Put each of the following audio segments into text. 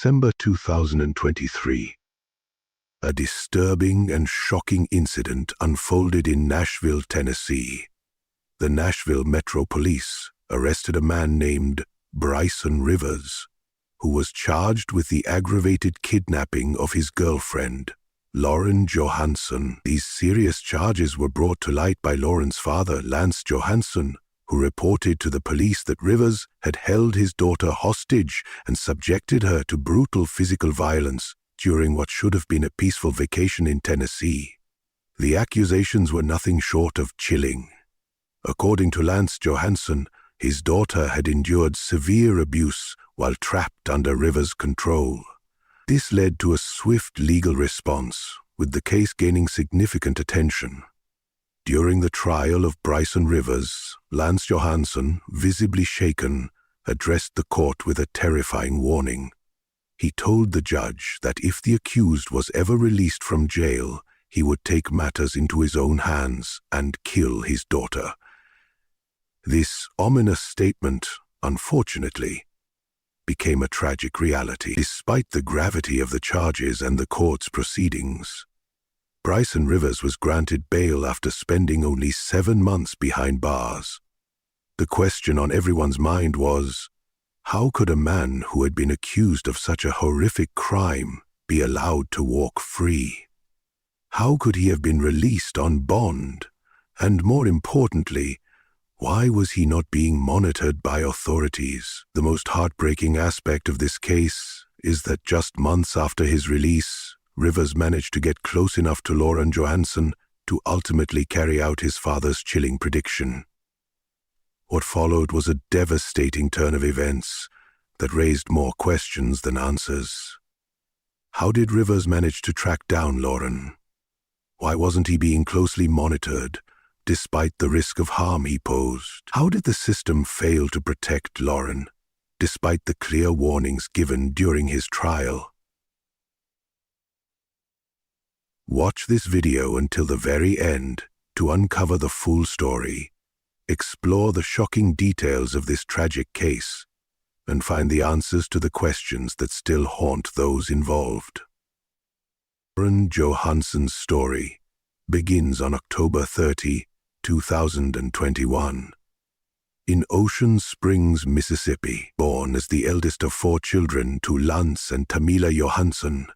December 2023. A disturbing and shocking incident unfolded in Nashville, Tennessee. The Nashville Metro Police arrested a man named Bryson Rivers, who was charged with the aggravated kidnapping of his girlfriend, Lauren Johansson. These serious charges were brought to light by Lauren's father, Lance Johansson, who reported to the police that Rivers had held his daughter hostage and subjected her to brutal physical violence during what should have been a peaceful vacation in Tennessee. The accusations were nothing short of chilling. According to Lance Johansson, his daughter had endured severe abuse while trapped under Rivers' control. This led to a swift legal response, with the case gaining significant attention. During the trial of Bryson Rivers, Lance Johansson, visibly shaken, addressed the court with a terrifying warning. He told the judge that if the accused was ever released from jail, he would take matters into his own hands and kill his daughter. This ominous statement, unfortunately, became a tragic reality. Despite the gravity of the charges and the court's proceedings, Bryson Rivers was granted bail after spending only 7 months behind bars. The question on everyone's mind was, how could a man who had been accused of such a horrific crime be allowed to walk free? How could he have been released on bond? And more importantly, why was he not being monitored by authorities? The most heartbreaking aspect of this case is that just months after his release, Rivers managed to get close enough to Lauren Johansson to ultimately carry out his father's chilling prediction. What followed was a devastating turn of events that raised more questions than answers. How did Rivers manage to track down Lauren? Why wasn't he being closely monitored, despite the risk of harm he posed? How did the system fail to protect Lauren, despite the clear warnings given during his trial? Watch this video until the very end to uncover the full story, explore the shocking details of this tragic case, and find the answers to the questions that still haunt those involved. Lauren Johansson's story begins on October 30, 2021. In Ocean Springs, Mississippi, born as the eldest of 4 children to Lance and Tamila Johansson,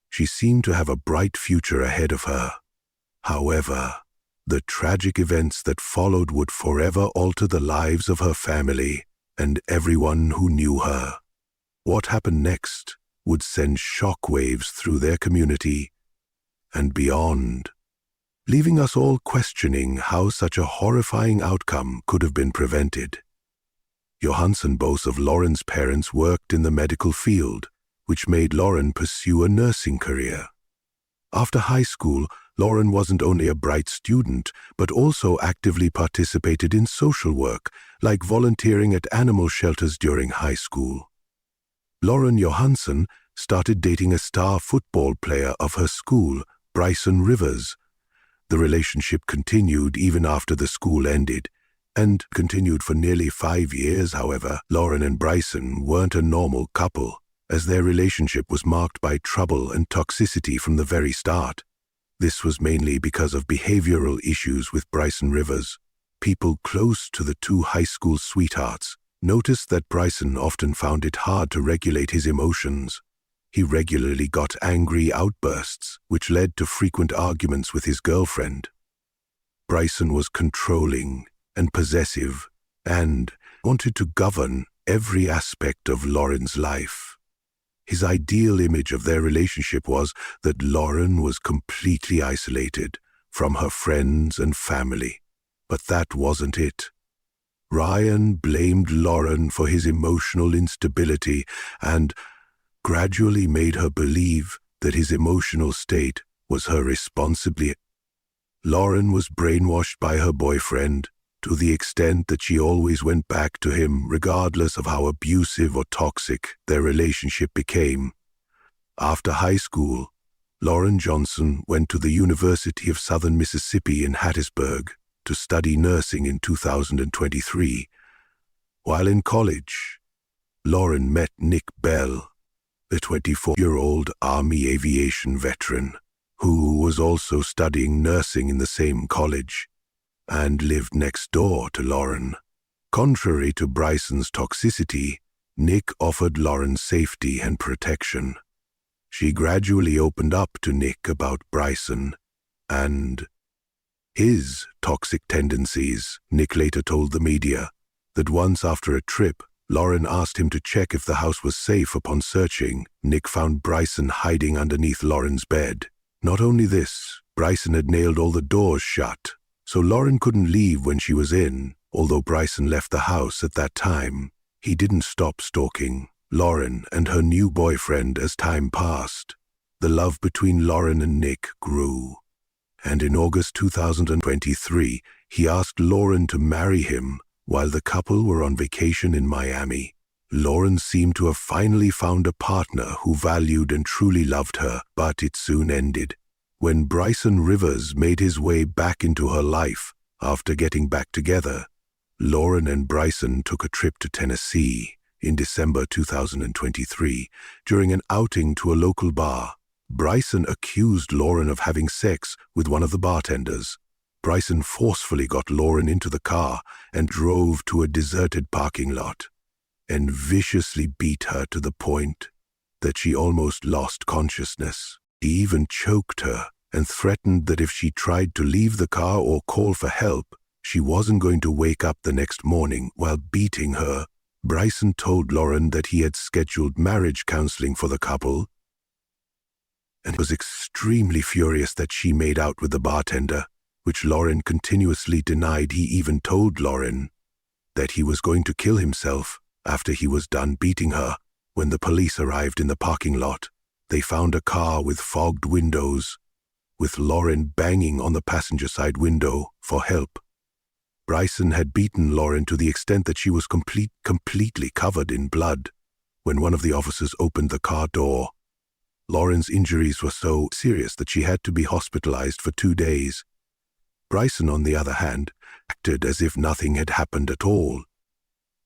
she seemed to have a bright future ahead of her. However, the tragic events that followed would forever alter the lives of her family and everyone who knew her. What happened next would send shockwaves through their community and beyond, leaving us all questioning how such a horrifying outcome could have been prevented. Johansson boasts of Lauren's parents worked in the medical field, which made Lauren pursue a nursing career. After high school, Lauren wasn't only a bright student, but also actively participated in social work, like volunteering at animal shelters during high school. Lauren Johansson started dating a star football player of her school, Bryson Rivers. The relationship continued even after the school ended, and continued for nearly 5 years. However, Lauren and Bryson weren't a normal couple, as their relationship was marked by trouble and toxicity from the very start. This was mainly because of behavioral issues with Bryson Rivers. People close to the 2 high school sweethearts noticed that Bryson often found it hard to regulate his emotions. He regularly got angry outbursts, which led to frequent arguments with his girlfriend. Bryson was controlling and possessive and wanted to govern every aspect of Lauren's life. His ideal image of their relationship was that Lauren was completely isolated from her friends and family. But that wasn't it. Ryan blamed Lauren for his emotional instability and gradually made her believe that his emotional state was her responsibility. Lauren was brainwashed by her boyfriend to the extent that she always went back to him regardless of how abusive or toxic their relationship became. After high school, Lauren Johnson went to the University of Southern Mississippi in Hattiesburg to study nursing in 2023. While in college, Lauren met Nick Bell, a 24-year-old Army aviation veteran who was also studying nursing in the same college and lived next door to Lauren. Contrary to Bryson's toxicity, Nick offered Lauren safety and protection. She gradually opened up to Nick about Bryson and his toxic tendencies. Nick later told the media that once after a trip, Lauren asked him to check if the house was safe. Upon searching, Nick found Bryson hiding underneath Lauren's bed. Not only this, Bryson had nailed all the doors shut, so Lauren couldn't leave when she was in. Although Bryson left the house at that time, he didn't stop stalking Lauren and her new boyfriend as time passed. The love between Lauren and Nick grew, and in August 2023, he asked Lauren to marry him while the couple were on vacation in Miami. Lauren seemed to have finally found a partner who valued and truly loved her, but it soon ended. When Bryson Rivers made his way back into her life after getting back together, Lauren and Bryson took a trip to Tennessee in December 2023 during an outing to a local bar. Bryson accused Lauren of having sex with one of the bartenders. Bryson forcefully got Lauren into the car and drove to a deserted parking lot and viciously beat her to the point that she almost lost consciousness. He even choked her and threatened that if she tried to leave the car or call for help, she wasn't going to wake up the next morning. While beating her, Bryson told Lauren that he had scheduled marriage counseling for the couple and was extremely furious that she made out with the bartender, which Lauren continuously denied. He even told Lauren that he was going to kill himself after he was done beating her. When the police arrived in the parking lot, they found a car with fogged windows, with Lauren banging on the passenger side window for help. Bryson had beaten Lauren to the extent that she was completely covered in blood. When one of the officers opened the car door, Lauren's injuries were so serious that she had to be hospitalized for 2 days. Bryson, on the other hand, acted as if nothing had happened at all.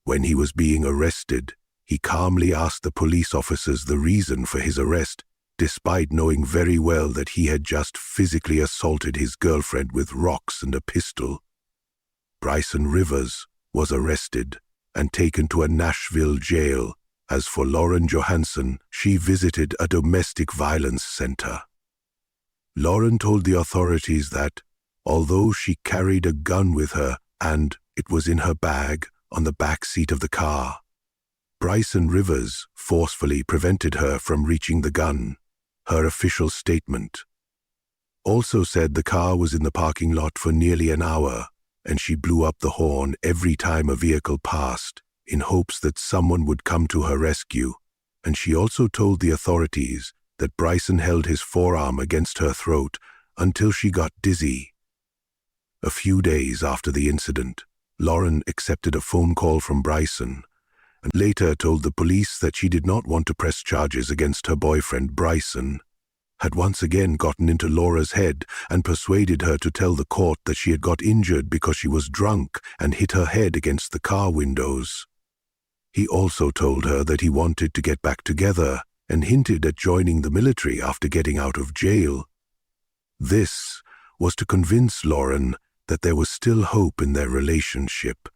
When he was being arrested, he calmly asked the police officers the reason for his arrest, despite knowing very well that he had just physically assaulted his girlfriend with rocks and a pistol. Bryson Rivers was arrested and taken to a Nashville jail. As for Lauren Johansson, she visited a domestic violence center. Lauren told the authorities that, although she carried a gun with her and it was in her bag on the back seat of the car, Bryson Rivers forcefully prevented her from reaching the gun. Her official statement also said the car was in the parking lot for nearly an hour, and she blew up the horn every time a vehicle passed in hopes that someone would come to her rescue. And she also told the authorities that Bryson held his forearm against her throat until she got dizzy. A few days after the incident, Lauren accepted a phone call from Bryson and later told the police that she did not want to press charges against her boyfriend. Bryson had once again gotten into Laura's head and persuaded her to tell the court that she had got injured because she was drunk and hit her head against the car windows. He also told her that he wanted to get back together and hinted at joining the military after getting out of jail. This was to convince Lauren that there was still hope in their relationship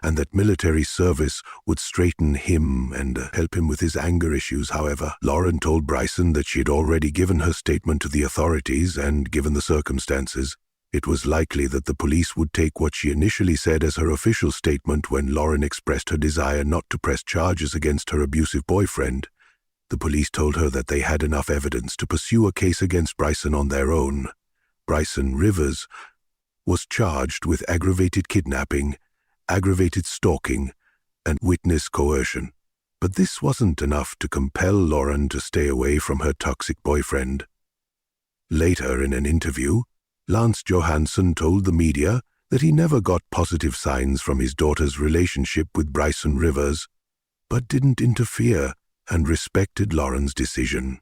and that military service would straighten him and help him with his anger issues. However, Lauren told Bryson that she had already given her statement to the authorities, and given the circumstances, it was likely that the police would take what she initially said as her official statement. When Lauren expressed her desire not to press charges against her abusive boyfriend, the police told her that they had enough evidence to pursue a case against Bryson on their own. Bryson Rivers was charged with aggravated kidnapping, aggravated stalking, and witness coercion. But this wasn't enough to compel Lauren to stay away from her toxic boyfriend. Later in an interview, Lance Johansson told the media that he never got positive signs from his daughter's relationship with Bryson Rivers, but didn't interfere and respected Lauren's decision.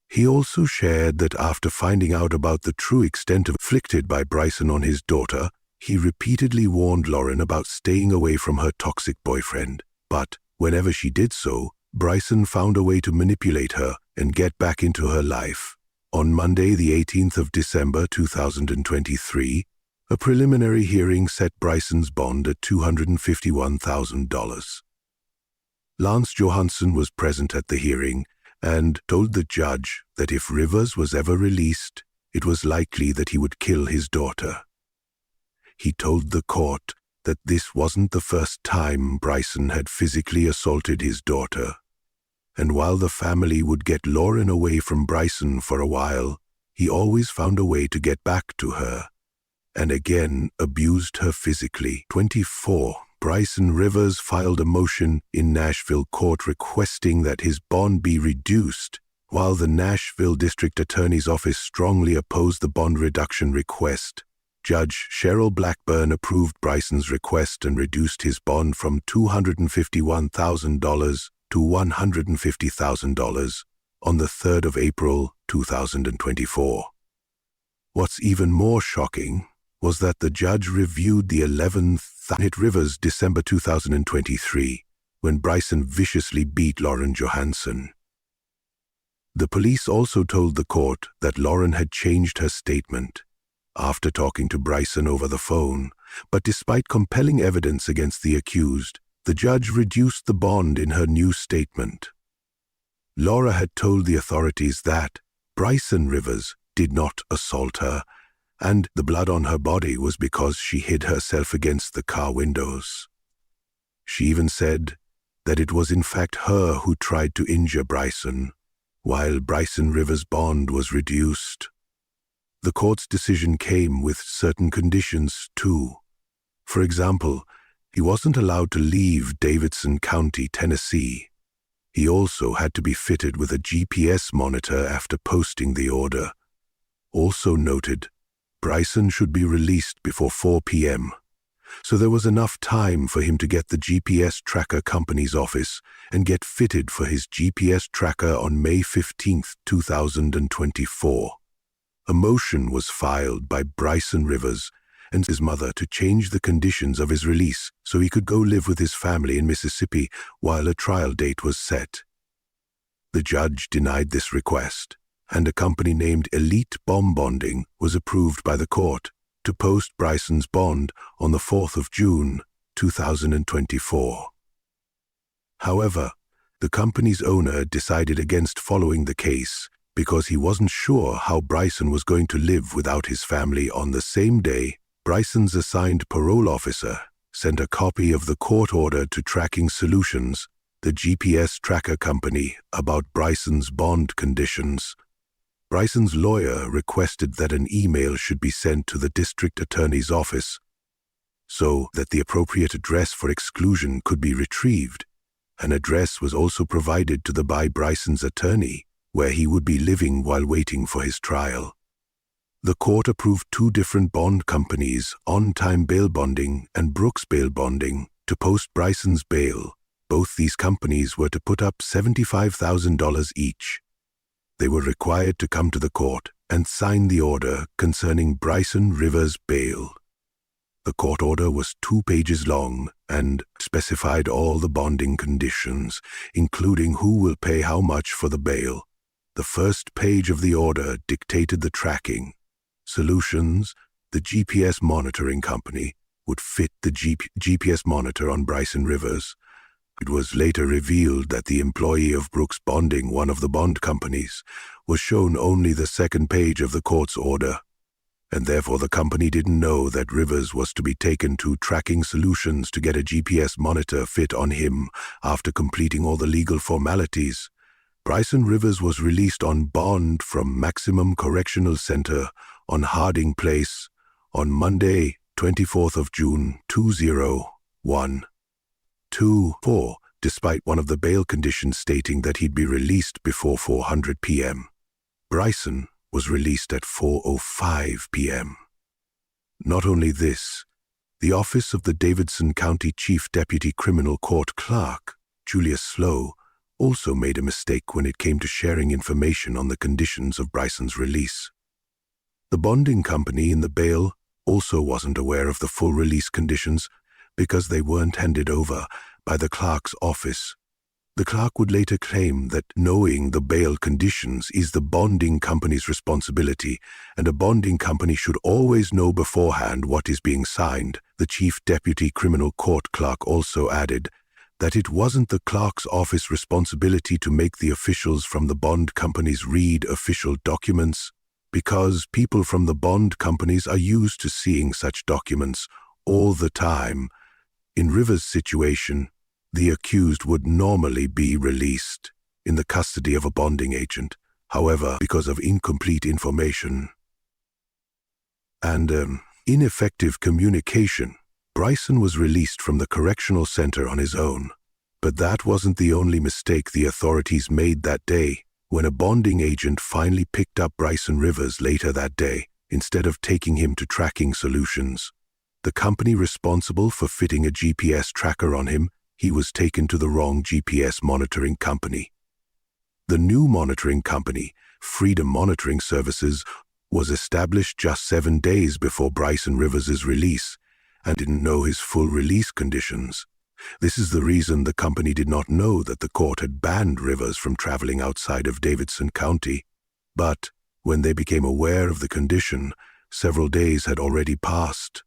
He also shared that after finding out about the true extent inflicted by Bryson on his daughter, he repeatedly warned Lauren about staying away from her toxic boyfriend. But whenever she did so, Bryson found a way to manipulate her and get back into her life. On Monday, the 18th of December 2023, a preliminary hearing set Bryson's bond at $251,000. Lance Johansson was present at the hearing and told the judge that if Rivers was ever released, it was likely that he would kill his daughter. He told the court that this wasn't the first time Bryson had physically assaulted his daughter, and while the family would get Lauren away from Bryson for a while, he always found a way to get back to her, and again abused her physically. 24. Bryson Rivers filed a motion in Nashville court requesting that his bond be reduced, while the Nashville District Attorney's Office strongly opposed the bond reduction request. Judge Cheryl Blackburn approved Bryson's request and reduced his bond from $251,000 to $150,000 on the 3rd of April 2024. What's even more shocking was that the judge reviewed the 11th hit Rivers December 2023, when Bryson viciously beat Lauren Johansson. The police also told the court that Lauren had changed her statement after talking to Bryson over the phone, but despite compelling evidence against the accused, the judge reduced the bond in her new statement. Laura had told the authorities that Bryson Rivers did not assault her, and the blood on her body was because she hid herself against the car windows. She even said that it was in fact her who tried to injure Bryson, while Bryson Rivers' bond was reduced. The court's decision came with certain conditions too. For example, he wasn't allowed to leave Davidson County, Tennessee. He also had to be fitted with a GPS monitor after posting the order. Also noted, Bryson should be released before 4 p.m., so there was enough time for him to get the GPS tracker company's office and get fitted for his GPS tracker on May 15, 2024. A motion was filed by Bryson Rivers and his mother to change the conditions of his release so he could go live with his family in Mississippi while a trial date was set. The judge denied this request, and a company named Elite Bomb Bonding was approved by the court to post Bryson's bond on the 4th of June, 2024. However, the company's owner decided against following the case because he wasn't sure how Bryson was going to live without his family. On the same day, Bryson's assigned parole officer sent a copy of the court order to Tracking Solutions, the GPS tracker company, about Bryson's bond conditions. Bryson's lawyer requested that an email should be sent to the district attorney's office so that the appropriate address for exclusion could be retrieved. An address was also provided to by Bryson's attorney, where he would be living while waiting for his trial. The court approved two different bond companies, On Time Bail Bonding and Brooks Bail Bonding, to post Bryson's bail. Both these companies were to put up $75,000 each. They were required to come to the court and sign the order concerning Bryson Rivers' bail. The court order was 2 pages long and specified all the bonding conditions, including who will pay how much for the bail. The first page of the order dictated the Tracking Solutions, the GPS monitoring company, would fit the GPS monitor on Bryson Rivers. It was later revealed that the employee of Brooks Bonding, one of the bond companies, was shown only the second page of the court's order, and therefore the company didn't know that Rivers was to be taken to Tracking Solutions to get a GPS monitor fit on him after completing all the legal formalities. Bryson Rivers was released on bond from Maximum Correctional Center on Harding Place on Monday, 24th of June, 2024, despite one of the bail conditions stating that he'd be released before 4:00 p.m. Bryson was released at 4:05 p.m. Not only this, the office of the Davidson County Chief Deputy Criminal Court Clerk, Julius Slow, also made a mistake when it came to sharing information on the conditions of Bryson's release. The bonding company in the bail also wasn't aware of the full release conditions because they weren't handed over by the clerk's office. The clerk would later claim that knowing the bail conditions is the bonding company's responsibility, and a bonding company should always know beforehand what is being signed. The chief deputy criminal court clerk also added that it wasn't the clerk's office responsibility to make the officials from the bond companies read official documents, because people from the bond companies are used to seeing such documents all the time. In Rivers' situation, the accused would normally be released in the custody of a bonding agent. However, because of incomplete information and ineffective communication, Bryson was released from the correctional center on his own. But that wasn't the only mistake the authorities made that day. When a bonding agent finally picked up Bryson Rivers later that day, instead of taking him to Tracking Solutions, the company responsible for fitting a GPS tracker on him, he was taken to the wrong GPS monitoring company. The new monitoring company, Freedom Monitoring Services, was established just 7 days before Bryson Rivers' release and didn't know his full release conditions. This is the reason the company did not know that the court had banned Rivers from traveling outside of Davidson County. But when they became aware of the condition, several days had already passed.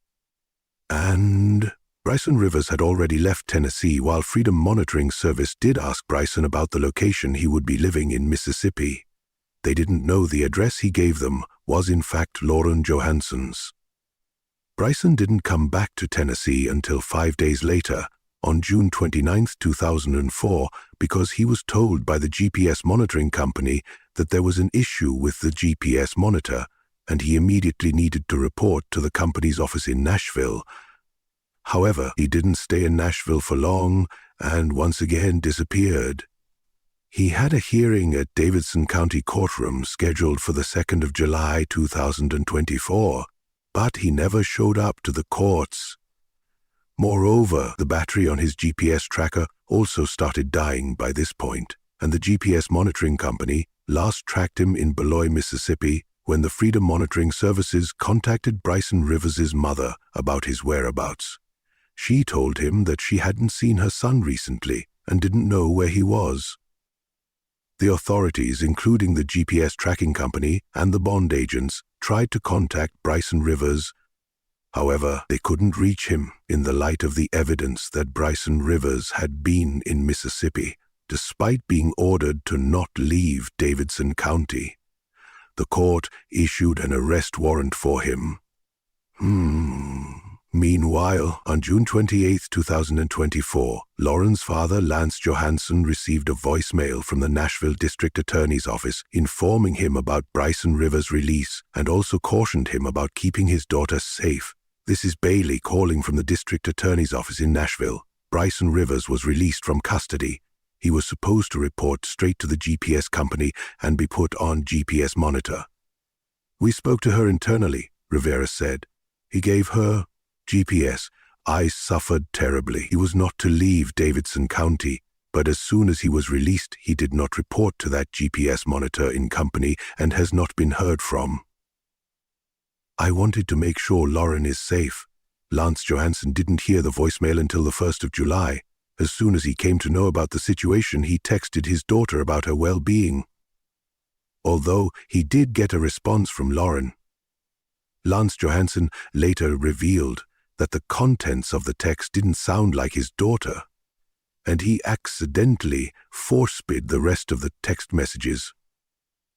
And Bryson Rivers had already left Tennessee while Freedom Monitoring Service did ask Bryson about the location he would be living in Mississippi. They didn't know the address he gave them was in fact Lauren Johansson's. Bryson didn't come back to Tennessee until 5 days later, on June 29, 2004, because he was told by the GPS monitoring company that there was an issue with the GPS monitor, and he immediately needed to report to the company's office in Nashville. However, he didn't stay in Nashville for long and once again disappeared. He had a hearing at Davidson County Courtroom scheduled for the 2nd of July 2024, but he never showed up to the courts. Moreover, the battery on his GPS tracker also started dying by this point, and the GPS monitoring company last tracked him in Beloit, Mississippi, when the Freedom Monitoring Services contacted Bryson Rivers' mother about his whereabouts. She told him that she hadn't seen her son recently and didn't know where he was. The authorities, including the GPS tracking company and the bond agents, tried to contact Bryson Rivers. However, they couldn't reach him in the light of the evidence that Bryson Rivers had been in Mississippi, despite being ordered to not leave Davidson County. The court issued an arrest warrant for him. Meanwhile, on June 28, 2024, Lauren's father, Lance Johansson, received a voicemail from the Nashville District Attorney's Office informing him about Bryson Rivers' release and also cautioned him about keeping his daughter safe. This is Bailey calling from the District Attorney's Office in Nashville. Bryson Rivers was released from custody. He was supposed to report straight to the GPS company and be put on GPS monitor. We spoke to her internally, Rivera said. He gave her GPS. I suffered terribly. He was not to leave Davidson County, but as soon as he was released, he did not report to that GPS monitor in company and has not been heard from. I wanted to make sure Lauren is safe. Lance Johansson didn't hear the voicemail until the 1st of July. As soon as he came to know about the situation, he texted his daughter about her well-being. Although he did get a response from Lauren. Lance Johansson later revealed that the contents of the text didn't sound like his daughter, and he accidentally force-bid the rest of the text messages.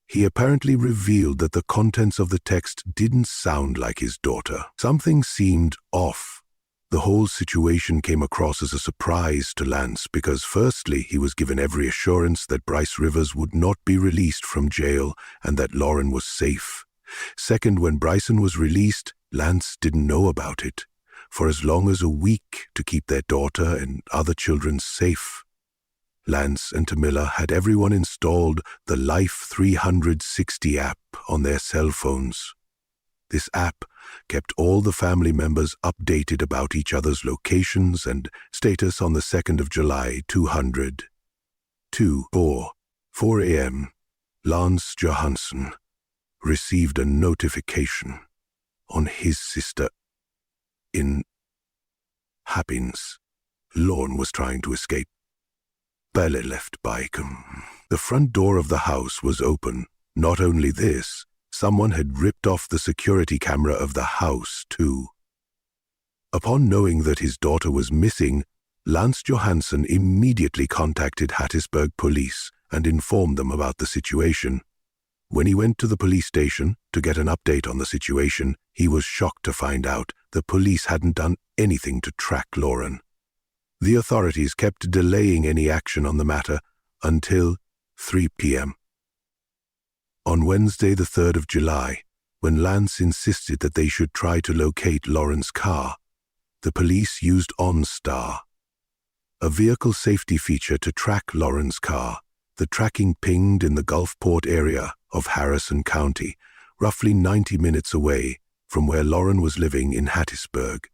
He apparently revealed that the contents of the text didn't sound like his daughter. Something seemed off. The whole situation came across as a surprise to Lance because firstly, he was given every assurance that Bryce Rivers would not be released from jail and that Lauren was safe. Second, when Bryson was released, Lance didn't know about it for as long as a week to keep their daughter and other children safe. Lance and Tamila had everyone installed the Life 360 app on their cell phones. This app kept all the family members updated about each other's locations and status. On the 2nd of July, 4 a.m., Lance Johansson received a notification on his sister in Happins. Lauren was trying to escape. Belle left bike. The front door of the house was open. Not only this, someone had ripped off the security camera of the house, too. Upon knowing that his daughter was missing, Lance Johansson immediately contacted Hattiesburg police and informed them about the situation. When he went to the police station to get an update on the situation, he was shocked to find out the police hadn't done anything to track Lauren. The authorities kept delaying any action on the matter until 3 p.m. On Wednesday, the 3rd of July, when Lance insisted that they should try to locate Lauren's car, the police used OnStar, a vehicle safety feature to track Lauren's car. The tracking pinged in the Gulfport area of Harrison County, roughly 90 minutes away from where Lauren was living in Hattiesburg.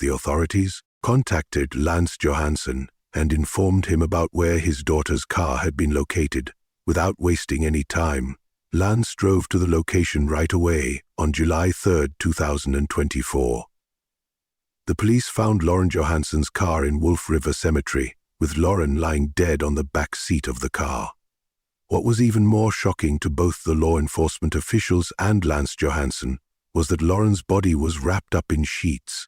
The authorities contacted Lance Johansson and informed him about where his daughter's car had been located. Without wasting any time, Lance drove to the location right away on July 3, 2024. The police found Lauren Johansson's car in Wolf River Cemetery, with Lauren lying dead on the back seat of the car. What was even more shocking to both the law enforcement officials and Lance Johansson was that Lauren's body was wrapped up in sheets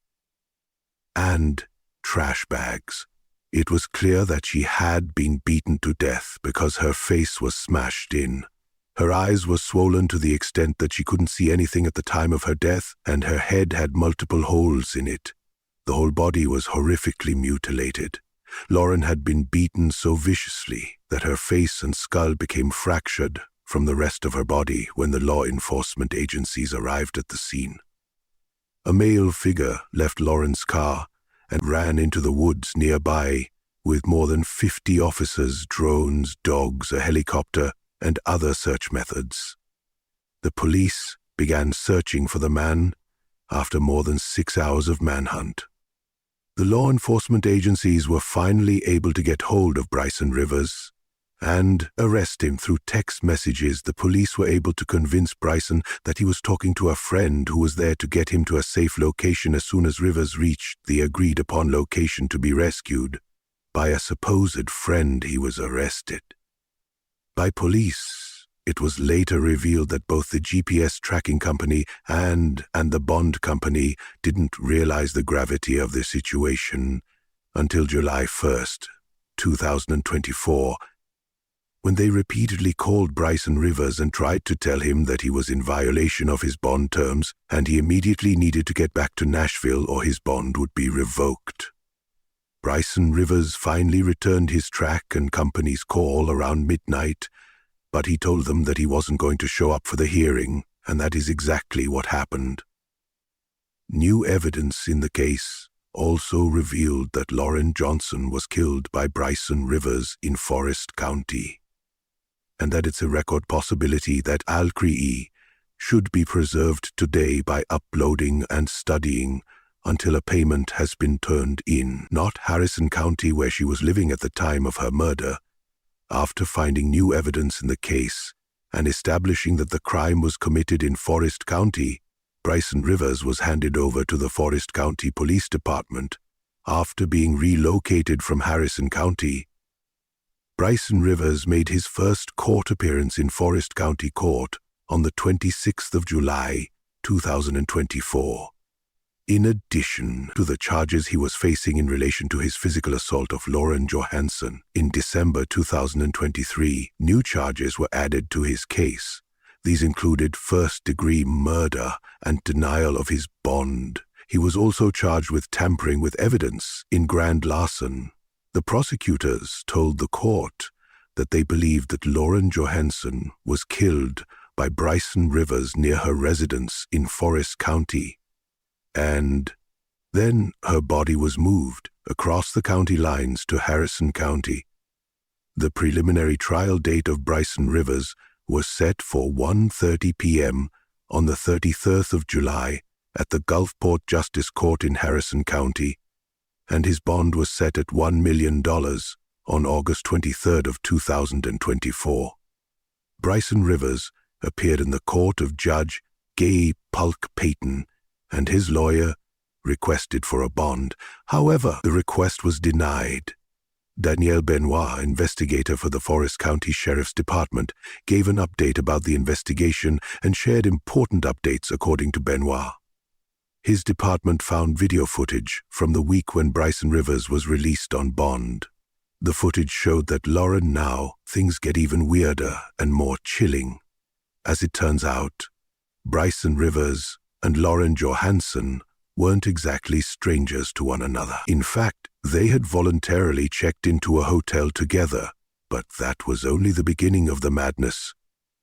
and trash bags. It was clear that she had been beaten to death because her face was smashed in. Her eyes were swollen to the extent that she couldn't see anything at the time of her death, and her head had multiple holes in it. The whole body was horrifically mutilated. Lauren had been beaten so viciously that her face and skull became fractured from the rest of her body when the law enforcement agencies arrived at the scene. A male figure left Lauren's car and ran into the woods nearby with more than 50 officers, drones, dogs, a helicopter, and other search methods. The police began searching for the man after more than 6 hours of manhunt. The law enforcement agencies were finally able to get hold of Bryson Rivers and arrest him through text messages. The police were able to convince Bryson that he was talking to a friend who was there to get him to a safe location as soon as Rivers reached the agreed-upon location to be rescued. By a supposed friend, he was arrested. By police, it was later revealed that both the GPS tracking company and the bond company didn't realize the gravity of the situation until July 1st, 2024, when they repeatedly called Bryson Rivers and tried to tell him that he was in violation of his bond terms and he immediately needed to get back to Nashville or his bond would be revoked. Bryson Rivers finally returned his track and company's call around midnight, but he told them that he wasn't going to show up for the hearing, and that is exactly what happened. New evidence in the case also revealed that Lauren Johnson was killed by Bryson Rivers in Forest County, and that it's a record possibility that Alcree should be preserved today by uploading and studying until a payment has been turned in. Not Harrison County, where she was living at the time of her murder. After finding new evidence in the case and establishing that the crime was committed in Forest County, Bryson Rivers was handed over to the Forest County Police Department. After being relocated from Harrison County, Bryson Rivers made his first court appearance in Forest County Court on the 26th of July, 2024. In addition to the charges he was facing in relation to his physical assault of Lauren Johansson in December 2023, new charges were added to his case. These included first-degree murder and denial of his bond. He was also charged with tampering with evidence in grand larceny. The prosecutors told the court that they believed that Lauren Johansson was killed by Bryson Rivers near her residence in Forest County, and then her body was moved across the county lines to Harrison County. The preliminary trial date of Bryson Rivers was set for 1:30 p.m. on the 33rd of July at the Gulfport Justice Court in Harrison County, and his bond was set at $1 million on August 23rd of 2024. Bryson Rivers appeared in the court of Judge Gay Pulk Payton, and his lawyer requested for a bond. However, the request was denied. Danielle Benoit, investigator for the Forest County Sheriff's Department, gave an update about the investigation and shared important updates according to Benoit. His department found video footage from the week when Bryson Rivers was released on bond. The footage showed that now things get even weirder and more chilling. As it turns out, Bryson Rivers and Lauren Johansson weren't exactly strangers to one another. In fact, they had voluntarily checked into a hotel together, but that was only the beginning of the madness.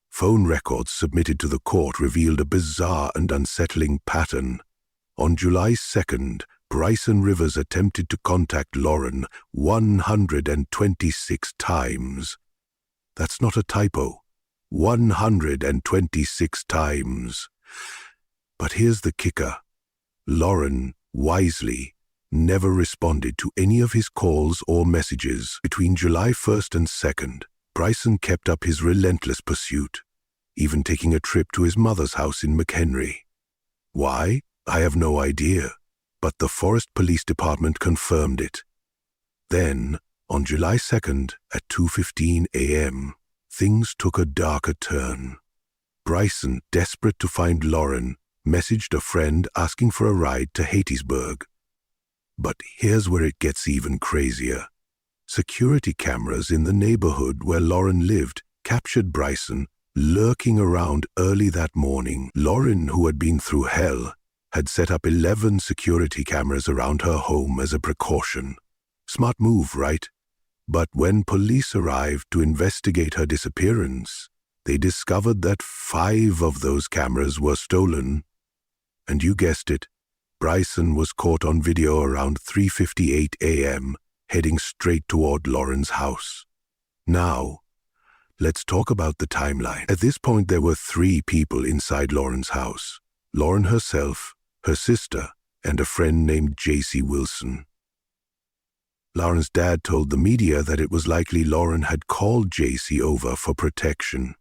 Phone records submitted to the court revealed a bizarre and unsettling pattern. On July 2nd, Bryson Rivers attempted to contact Lauren 126 times. That's not a typo. 126 times. But here's the kicker. Lauren, wisely, never responded to any of his calls or messages. Between July 1st and 2nd, Bryson kept up his relentless pursuit, even taking a trip to his mother's house in McHenry. Why? I have no idea, but the Forest Police Department confirmed it. Then, on July 2nd at 2:15 a.m., things took a darker turn. Bryson, desperate to find Lauren, messaged a friend asking for a ride to Hattiesburg. But here's where it gets even crazier. Security cameras in the neighborhood where Lauren lived captured Bryson lurking around early that morning. Lauren, who had been through hell, had set up 11 security cameras around her home as a precaution. Smart move, right? But when police arrived to investigate her disappearance, they discovered that 5 of those cameras were stolen. And you guessed it, Bryson was caught on video around 3:58 a.m., heading straight toward Lauren's house. Now, let's talk about the timeline. At this point, there were 3 people inside Lauren's house: Lauren herself, her sister, and a friend named J.C. Wilson. Lauren's dad told the media that it was likely Lauren had called J.C. over for protection,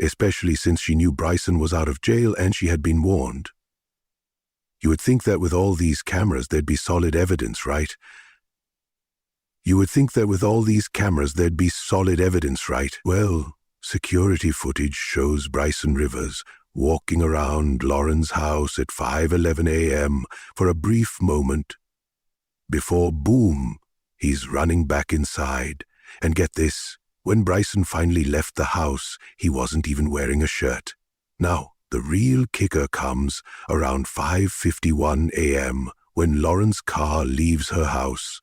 especially since she knew Bryson was out of jail and she had been warned. You would think that with all these cameras there'd be solid evidence, right? Well, security footage shows Bryson Rivers walking around Lauren's house at 5:11 a.m. for a brief moment, before, boom, he's running back inside. And get this, when Bryson finally left the house, he wasn't even wearing a shirt. Now, the real kicker comes around 5:51 a.m. when Lauren's car leaves her house.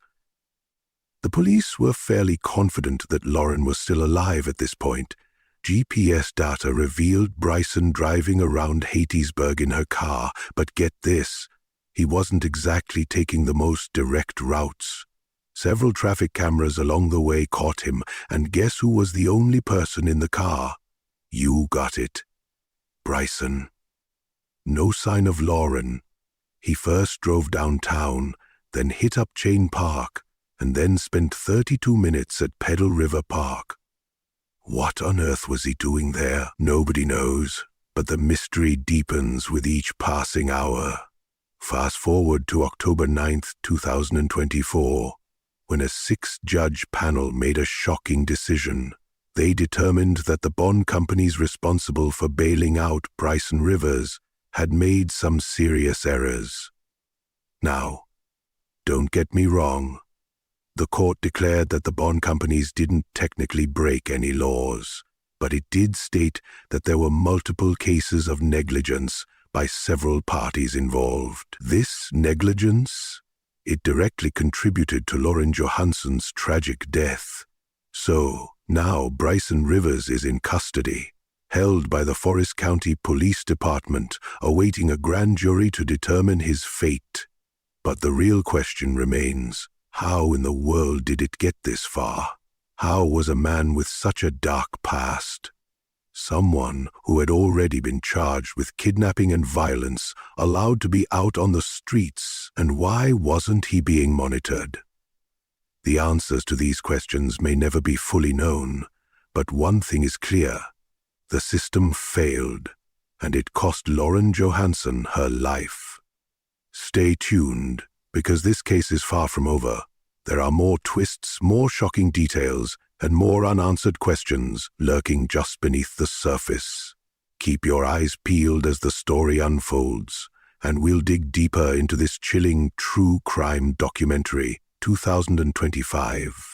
The police were fairly confident that Lauren was still alive at this point. GPS data revealed Bryson driving around Hattiesburg in her car, but get this, he wasn't exactly taking the most direct routes. Several traffic cameras along the way caught him, and guess who was the only person in the car? You got it. Bryson. No sign of Lauren. He first drove downtown, then hit up Chain Park, and then spent 32 minutes at Pedal River Park. What on earth was he doing there? Nobody knows, but the mystery deepens with each passing hour. Fast forward to October 9th, 2024, when a 6-judge panel made a shocking decision. They determined that the bond companies responsible for bailing out Bryson Rivers had made some serious errors. Now, don't get me wrong. The court declared that the bond companies didn't technically break any laws, but it did state that there were multiple cases of negligence by several parties involved. This negligence, it directly contributed to Lauren Johansson's tragic death. So, now Bryson Rivers is in custody, held by the Forest County Police Department, awaiting a grand jury to determine his fate. But the real question remains, how in the world did it get this far? How was a man with such a dark past, someone who had already been charged with kidnapping and violence, allowed to be out on the streets, and why wasn't he being monitored? The answers to these questions may never be fully known, but one thing is clear. The system failed, and it cost Lauren Johansson her life. Stay tuned, because this case is far from over. There are more twists, more shocking details, and more unanswered questions lurking just beneath the surface. Keep your eyes peeled as the story unfolds, and we'll dig deeper into this chilling true crime documentary, 2025.